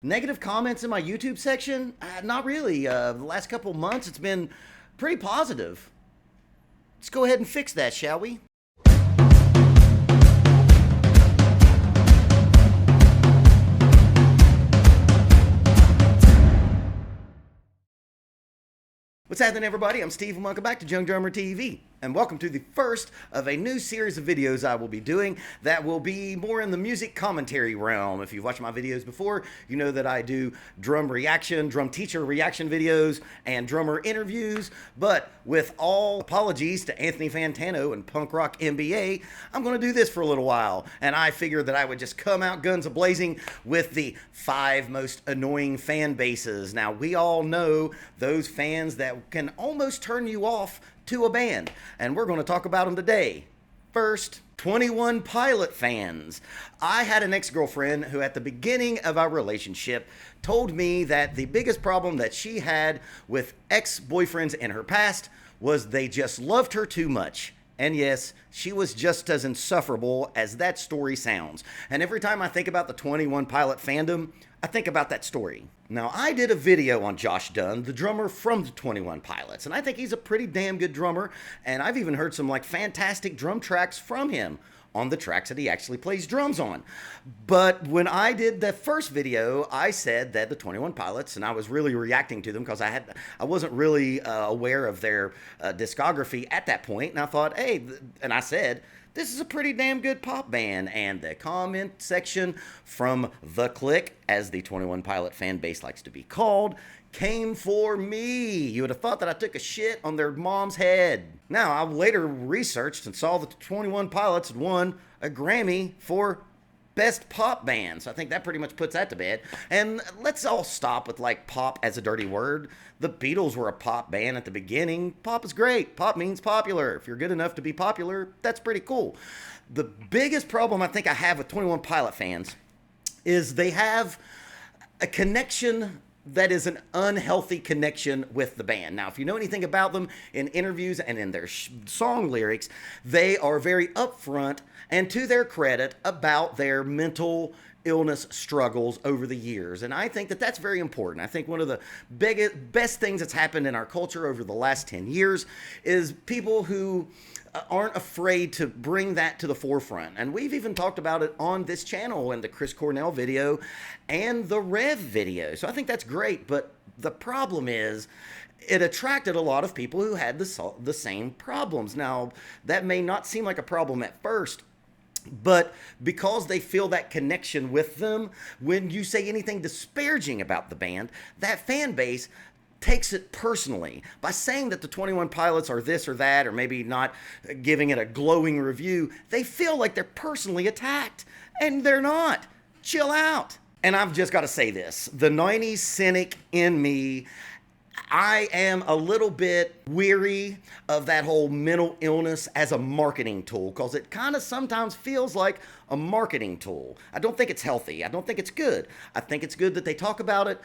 Negative comments in my YouTube section? Not really. The last couple months, it's been pretty positive. Let's go ahead and fix that, shall we? What's happening, everybody? I'm Steve and welcome back to Young Drummer TV. And welcome to the first of a new series of videos I will be doing that will be more in the music commentary realm. If you've watched my videos before, you know that I do drum teacher reaction videos, and drummer interviews. But with all apologies to Anthony Fantano and Punk Rock MBA, I'm going to do this for a little while. And I figured that I would just come out guns a-blazing with the 5 most annoying fan bases. Now, we all know those fans that can almost turn you off to a band, and we're going to talk about them today. First, 21 Pilot fans. I had an ex-girlfriend who at the beginning of our relationship told me that the biggest problem that she had with ex-boyfriends in her past was they just loved her too much. And yes, she was just as insufferable as that story sounds. And every time I think about the 21 Pilot fandom, I think about that story. Now, I did a video on Josh Dun, the drummer from the 21 Pilots, and I think he's a pretty damn good drummer, and I've even heard some fantastic drum tracks from him on the tracks that he actually plays drums on. But when I did the first video, I said that the 21 Pilots, and I was really reacting to them because I wasn't really aware of their discography at that point, and I thought, hey, and I said, this is a pretty damn good pop band. And the comment section from The Click, as the 21 Pilot fan base likes to be called, came for me. You would have thought that I took a shit on their mom's head. Now, I later researched and saw that the 21 Pilots had won a Grammy for Best Pop Band. So I think that pretty much puts that to bed. And let's all stop with pop as a dirty word. The Beatles were a pop band at the beginning. Pop is great. Pop means popular. If you're good enough to be popular, that's pretty cool. The biggest problem I think I have with 21 Pilot fans is they have a connection that is an unhealthy connection with the band. Now, if you know anything about them in interviews and in their song lyrics, they are very upfront and to their credit about their mental illness struggles over the years. And I think that that's very important. I think one of the best things that's happened in our culture over the last 10 years is people who aren't afraid to bring that to the forefront. And we've even talked about it on this channel in the Chris Cornell video and the Rev video. So I think that's great. But the problem is it attracted a lot of people who had the same problems. Now, that may not seem like a problem at first, but because they feel that connection with them, when you say anything disparaging about the band, that fan base takes it personally. By saying that the 21 Pilots are this or that, or maybe not giving it a glowing review, they feel like they're personally attacked, and they're not. Chill out. And I've just got to say this, the 90s cynic in me, I am a little bit weary of that whole mental illness as a marketing tool, because it kind of sometimes feels like a marketing tool. I don't think it's healthy. I don't think it's good. I think it's good that they talk about it,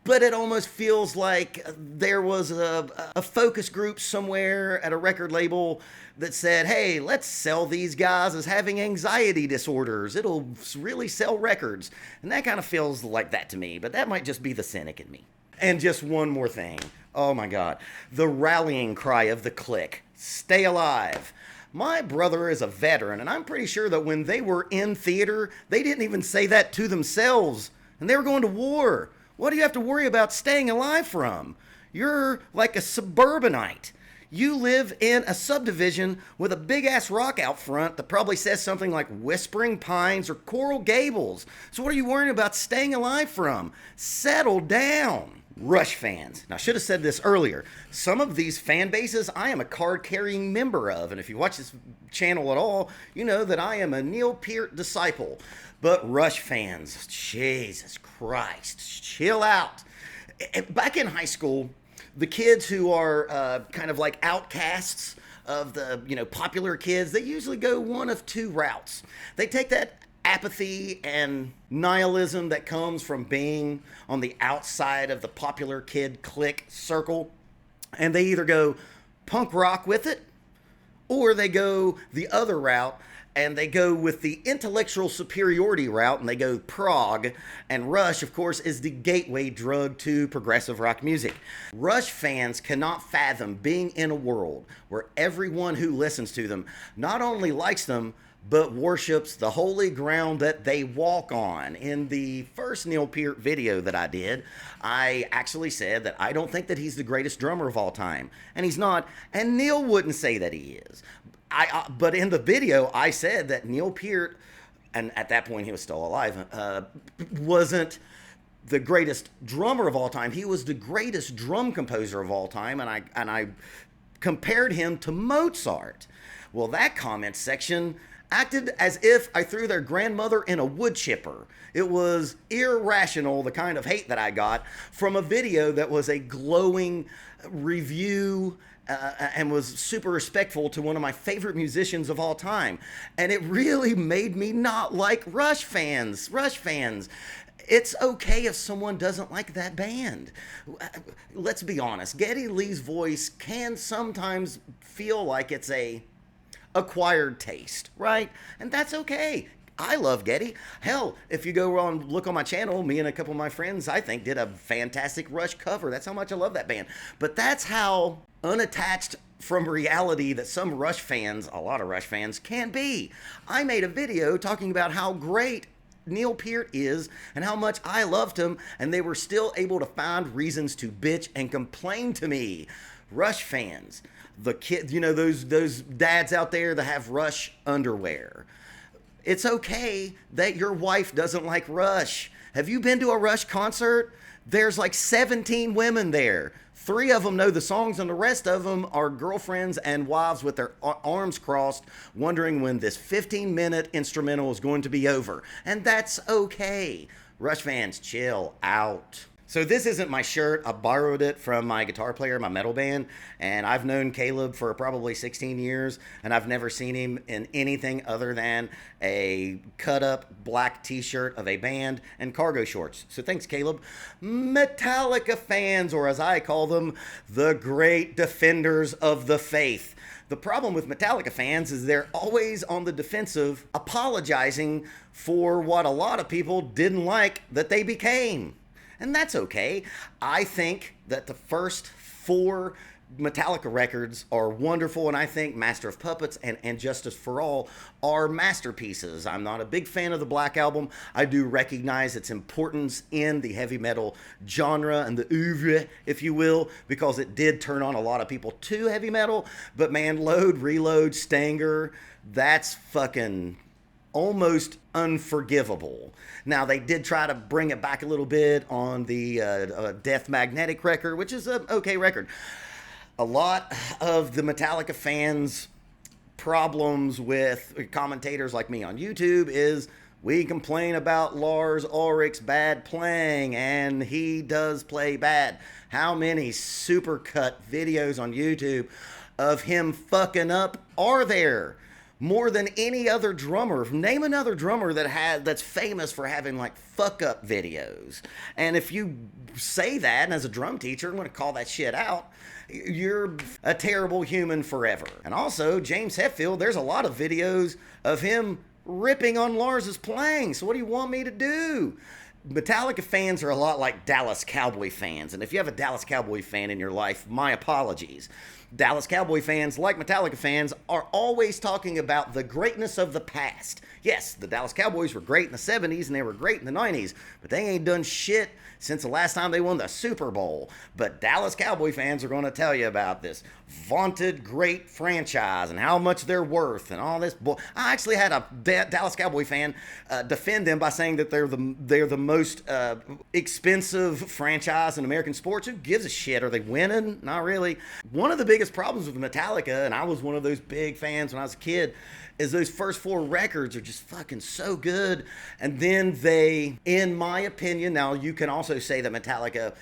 but it almost feels like there was a focus group somewhere at a record label that said, hey, let's sell these guys as having anxiety disorders. It'll really sell records. And that kind of feels like that to me, but that might just be the cynic in me. And just one more thing. Oh my God. The rallying cry of The Click. Stay alive. My brother is a veteran, and I'm pretty sure that when they were in theater, they didn't even say that to themselves. And they were going to war. What do you have to worry about staying alive from? You're like a suburbanite. You live in a subdivision with a big-ass rock out front that probably says something like Whispering Pines or Coral Gables. So what are you worrying about staying alive from? Settle down. Rush fans. Now, I should have said this earlier. Some of these fan bases I am a card-carrying member of, and if you watch this channel at all, you know that I am a Neil Peart disciple. But Rush fans, Jesus Christ, chill out. Back in high school, the kids who are kind of like outcasts of the popular kids, they usually go one of two routes. They take that apathy and nihilism that comes from being on the outside of the popular kid clique circle, and they either go punk rock with it, or they go the other route and they go with the intellectual superiority route, and they go prog, and Rush, of course, is the gateway drug to progressive rock music. Rush fans cannot fathom being in a world where everyone who listens to them not only likes them, but worships the holy ground that they walk on. In the first Neil Peart video that I did, I actually said that I don't think that he's the greatest drummer of all time. And he's not, and Neil wouldn't say that he is. But in the video, I said that Neil Peart, and at that point he was still alive, wasn't the greatest drummer of all time. He was the greatest drum composer of all time, and I compared him to Mozart. Well, that comment section acted as if I threw their grandmother in a wood chipper. It was irrational, the kind of hate that I got from a video that was a glowing review and was super respectful to one of my favorite musicians of all time. And it really made me not like Rush fans. It's okay if someone doesn't like that band. Let's be honest. Geddy Lee's voice can sometimes feel like it's a acquired taste, right? And that's okay. I love Geddy. Hell, if you go on, look on my channel, me and a couple of my friends, I think, did a fantastic Rush cover. That's how much I love that band. But that's how unattached from reality that some Rush fans, a lot of Rush fans, can be. I made a video talking about how great Neil Peart is and how much I loved him, and they were still able to find reasons to bitch and complain to me. Rush fans, the kids, you know, those dads out there that have Rush underwear. It's okay that your wife doesn't like Rush. Have you been to a Rush concert? There's like 17 women there. 3 of them know the songs, and the rest of them are girlfriends and wives with their arms crossed, wondering when this 15-minute instrumental is going to be over. And that's okay. Rush fans, chill out. So this isn't my shirt. I borrowed it from my guitar player, my metal band, and I've known Caleb for probably 16 years, and I've never seen him in anything other than a cut-up black t-shirt of a band and cargo shorts. So thanks, Caleb. Metallica fans, or as I call them, the great defenders of the faith. The problem with Metallica fans is they're always on the defensive, apologizing for what a lot of people didn't like that they became. And that's okay. I think that the first 4 Metallica records are wonderful, and I think Master of Puppets and Justice for All are masterpieces. I'm not a big fan of the Black Album. I do recognize its importance in the heavy metal genre and the oeuvre, if you will, because it did turn on a lot of people to heavy metal. But man, Load, Reload, Stanger, that's fucking almost unforgivable. Now, they did try to bring it back a little bit on the Death Magnetic record, which is an okay record. A lot of the Metallica fans' problems with commentators like me on YouTube is we complain about Lars Ulrich's bad playing, and he does play bad. How many supercut videos on YouTube of him fucking up are there? More than any other drummer. Name another drummer that's famous for having like fuck up videos. And if you say that, and as a drum teacher, I'm going to call that shit out, you're a terrible human forever. And also, James Hetfield, there's a lot of videos of him ripping on Lars's playing. So what do you want me to do? Metallica fans are a lot like Dallas Cowboy fans. And if you have a Dallas Cowboy fan in your life, my apologies. Dallas Cowboy fans, like Metallica fans, are always talking about the greatness of the past. Yes, the Dallas Cowboys were great in the 70s and they were great in the 90s, but they ain't done shit since the last time they won the Super Bowl. But Dallas Cowboy fans are going to tell you about this vaunted great franchise and how much they're worth and all this I actually had a Dallas Cowboy fan defend them by saying that they're the most expensive franchise in American sports. Who gives a shit? Are they winning? Not really. One of the biggest problems with Metallica, and I was one of those big fans when I was a kid, is those first 4 records are just fucking so good. And then they, in my opinion, now you can also say that Metallica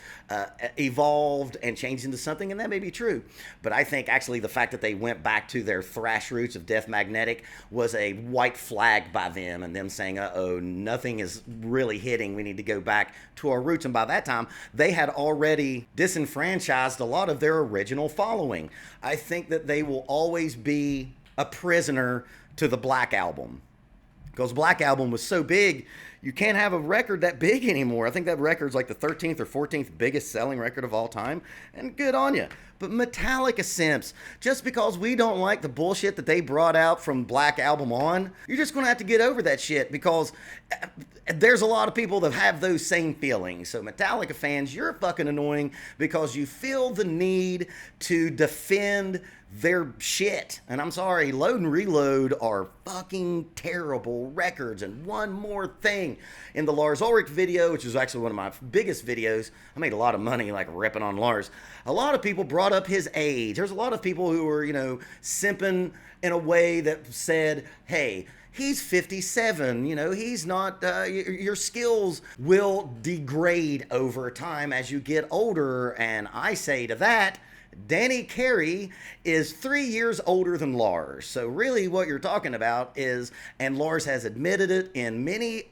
evolved and changed into something, and that may be true. But I think actually the fact that they went back to their thrash roots of Death Magnetic was a white flag by them, and them saying, uh-oh, nothing is really hitting. We need to go back to our roots. And by that time, they had already disenfranchised a lot of their original following. I think that they will always be a prisoner to the Black Album. Because Black Album was so big, you can't have a record that big anymore. I think that record's like the 13th or 14th biggest selling record of all time. And good on you. But Metallica simps, just because we don't like the bullshit that they brought out from Black Album on, you're just going to have to get over that shit, because there's a lot of people that have those same feelings. So Metallica fans, you're fucking annoying because you feel the need to defend their shit. And I'm sorry, Load and Reload are fucking terrible records. And one more thing, in the Lars Ulrich video, which is actually one of my biggest videos, I made a lot of money like ripping on Lars. A lot of people brought up his age. There's a lot of people who were, simping in a way that said, hey, he's 57, he's not, your skills will degrade over time as you get older. And I say to that, Danny Carey is 3 years older than Lars. So really what you're talking about is, and Lars has admitted it in many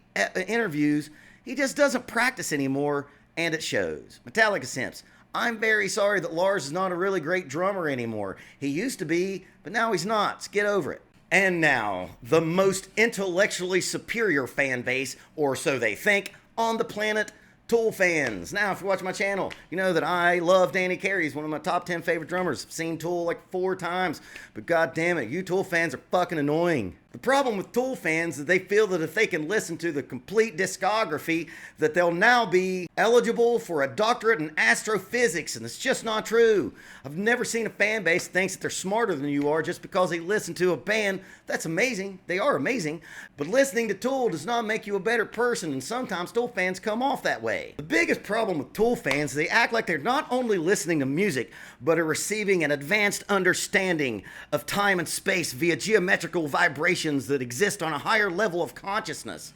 interviews, he just doesn't practice anymore, and it shows. Metallica simps, I'm very sorry that Lars is not a really great drummer anymore. He used to be, but now he's not. So get over it. And now, the most intellectually superior fan base, or so they think, on the planet, Tool fans. Now, if you watch my channel, you know that I love Danny Carey. He's one of my top 10 favorite drummers. I've seen Tool like 4 times, but god damn it, you Tool fans are fucking annoying. The problem with Tool fans is they feel that if they can listen to the complete discography, that they'll now be eligible for a doctorate in astrophysics, and it's just not true. I've never seen a fan base that thinks that they're smarter than you are just because they listen to a band. That's amazing. They are amazing. But listening to Tool does not make you a better person, and sometimes Tool fans come off that way. The biggest problem with Tool fans is they act like they're not only listening to music, but are receiving an advanced understanding of time and space via geometrical vibrations that exist on a higher level of consciousness.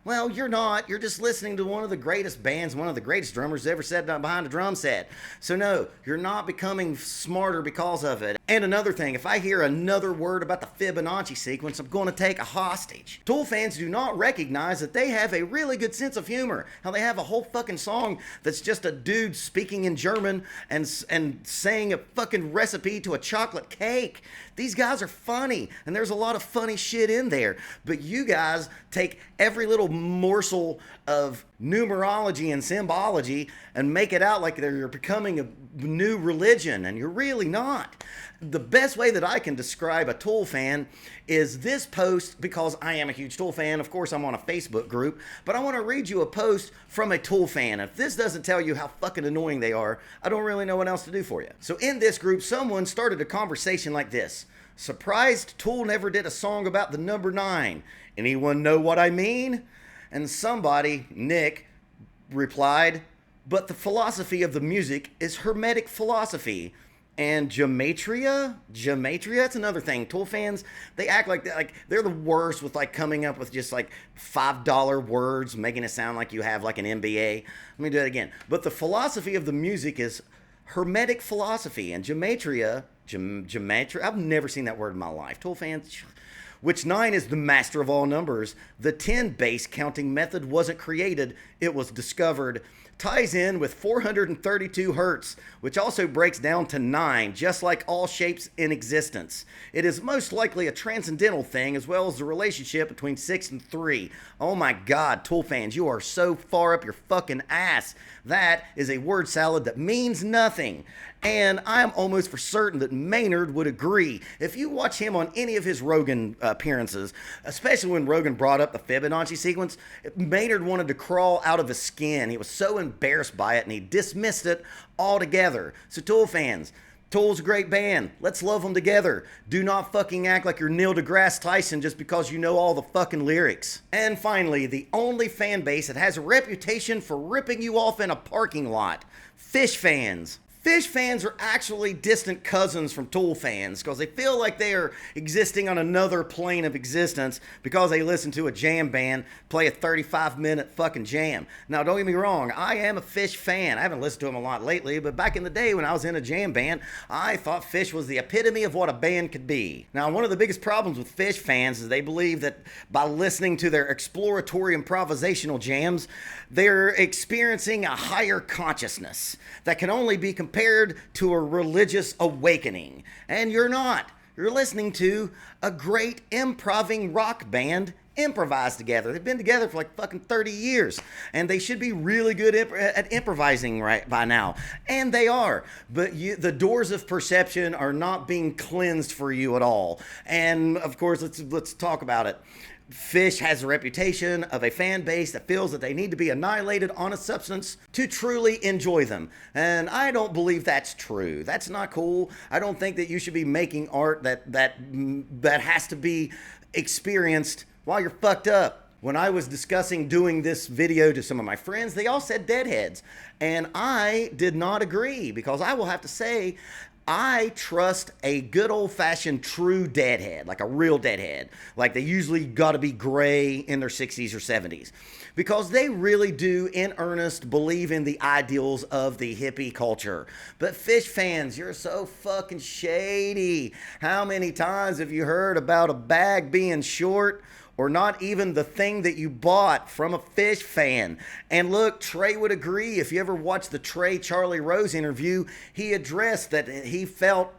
Well, you're not. You're just listening to one of the greatest bands, one of the greatest drummers ever sat behind a drum set. So no, you're not becoming smarter because of it. And another thing, if I hear another word about the Fibonacci sequence, I'm going to take a hostage. Tool fans do not recognize that they have a really good sense of humor. How they have a whole fucking song that's just a dude speaking in German and saying a fucking recipe to a chocolate cake. These guys are funny, and there's a lot of funny shit in there. But you guys take every little morsel of numerology and symbology and make it out like you're becoming a new religion, and you're really not. The best way that I can describe a Tool fan is this post, because I am a huge Tool fan. Of course, I'm on a Facebook group, but I want to read you a post from a Tool fan. If this doesn't tell you how fucking annoying they are, I don't really know what else to do for you. So in this group, someone started a conversation like this. Surprised Tool never did a song about the number 9. Anyone know what I mean? And somebody, Nick, replied, but the philosophy of the music is Hermetic philosophy. And gematria, that's another thing. Tool fans, they act like they're the worst with coming up with just $5 words, making it sound like you have an MBA. Let me do it again. But the philosophy of the music is Hermetic philosophy, and gematria, I've never seen that word in my life. Tool fans, which 9 is the master of all numbers. The 10 base counting method wasn't created, it was discovered. Ties in with 432 hertz, which also breaks down to 9, just like all shapes in existence. It is most likely a transcendental thing, as well as the relationship between 6 and 3. Oh my god, Tool fans, you are so far up your fucking ass. That is a word salad that means nothing. And I'm almost for certain that Maynard would agree. If you watch him on any of his Rogan appearances, especially when Rogan brought up the Fibonacci sequence, Maynard wanted to crawl out of his skin. He was so embarrassed by it, and he dismissed it altogether. So Tool fans, Tool's a great band. Let's love them together. Do not fucking act like you're Neil deGrasse Tyson just because you know all the fucking lyrics. And finally, the only fan base that has a reputation for ripping you off in a parking lot. Phish fans. Phish fans are actually distant cousins from Tool fans because they feel like they are existing on another plane of existence because they listen to a jam band play a 35-minute fucking jam. Now, don't get me wrong, I am a Phish fan. I haven't listened to them a lot lately, but back in the day when I was in a jam band, I thought Phish was the epitome of what a band could be. Now, one of the biggest problems with Phish fans is they believe that by listening to their exploratory improvisational jams, they're experiencing a higher consciousness that can only be compared to a religious awakening. And you're not. You're listening to a great improving rock band improvise together. They've been together for like fucking 30 years, and they should be really good at improvising right by now, and they are. But the doors of perception are not being cleansed for you at all. And of course, let's talk about it. Phish has a reputation of a fan base that feels that they need to be annihilated on a substance to truly enjoy them. And I don't believe that's true. That's not cool. I don't think that you should be making art that has to be experienced while you're fucked up. When I was discussing doing this video to some of my friends, they all said Deadheads. And I did not agree, because I will have to say, I trust a good old-fashioned true Deadhead, like a real Deadhead. Like, they usually got to be gray in their 60s or 70s. Because they really do, in earnest, believe in the ideals of the hippie culture. But Phish fans, you're so fucking shady. How many times have you heard about a bag being short, or not even the thing that you bought from a Phish fan? And look, Trey would agree. If you ever watched the Trey Charlie Rose interview, he addressed that he felt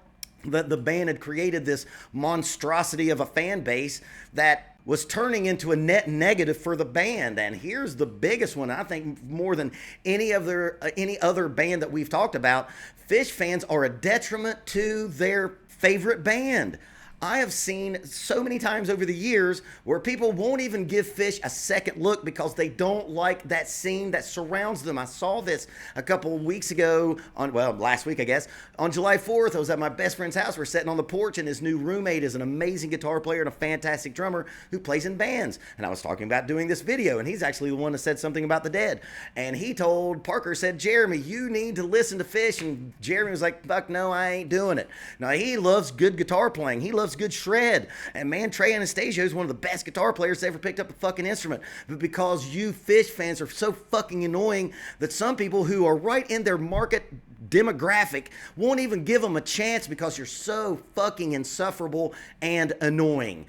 that the band had created this monstrosity of a fan base that was turning into a net negative for the band. And here's the biggest one, I think, more than any other band that we've talked about. Phish fans are a detriment to their favorite band. I have seen so many times over the years where people won't even give Phish a second look because they don't like that scene that surrounds them. I saw this a couple of weeks ago, last week, I guess. On July 4th, I was at my best friend's house. We're sitting on the porch, and his new roommate is an amazing guitar player and a fantastic drummer who plays in bands. And I was talking about doing this video, and he's actually the one that said something about the Dead. And he told Parker, said, Jeremy, you need to listen to Phish. And Jeremy was like, fuck no, I ain't doing it. Now, he loves good guitar playing. He loves good shred, and man, Trey Anastasio is one of the best guitar players that ever picked up a fucking instrument. But because you Phish fans are so fucking annoying that some people who are right in their market demographic won't even give them a chance because you're so fucking insufferable and annoying.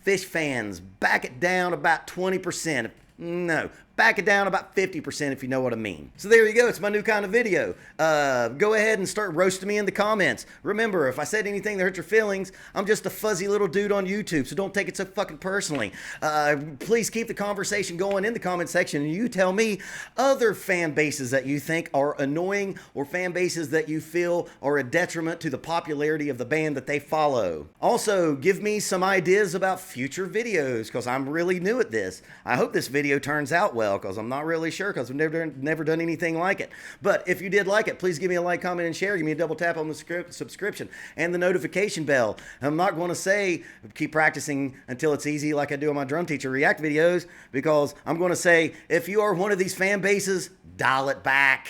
Phish fans, back it down about 20%. No, back it down about 50% if you know what I mean. So there you go. It's my new kind of video. Go ahead and start roasting me in the comments. Remember, if I said anything that hurt your feelings, I'm just a fuzzy little dude on YouTube, so don't take it so fucking personally. Please keep the conversation going in the comment section, and you tell me other fan bases that you think are annoying, or fan bases that you feel are a detriment to the popularity of the band that they follow. Also, give me some ideas about future videos, because I'm really new at this. I hope this video turns out well, because I'm not really sure, because I've never done anything like it. But if you did like it, please give me a like, comment, and share. Give me a double tap on the subscription and the notification bell. I'm not going to say keep practicing until it's easy like I do on my drum teacher react videos, because I'm going to say if you are one of these fan bases, dial it back.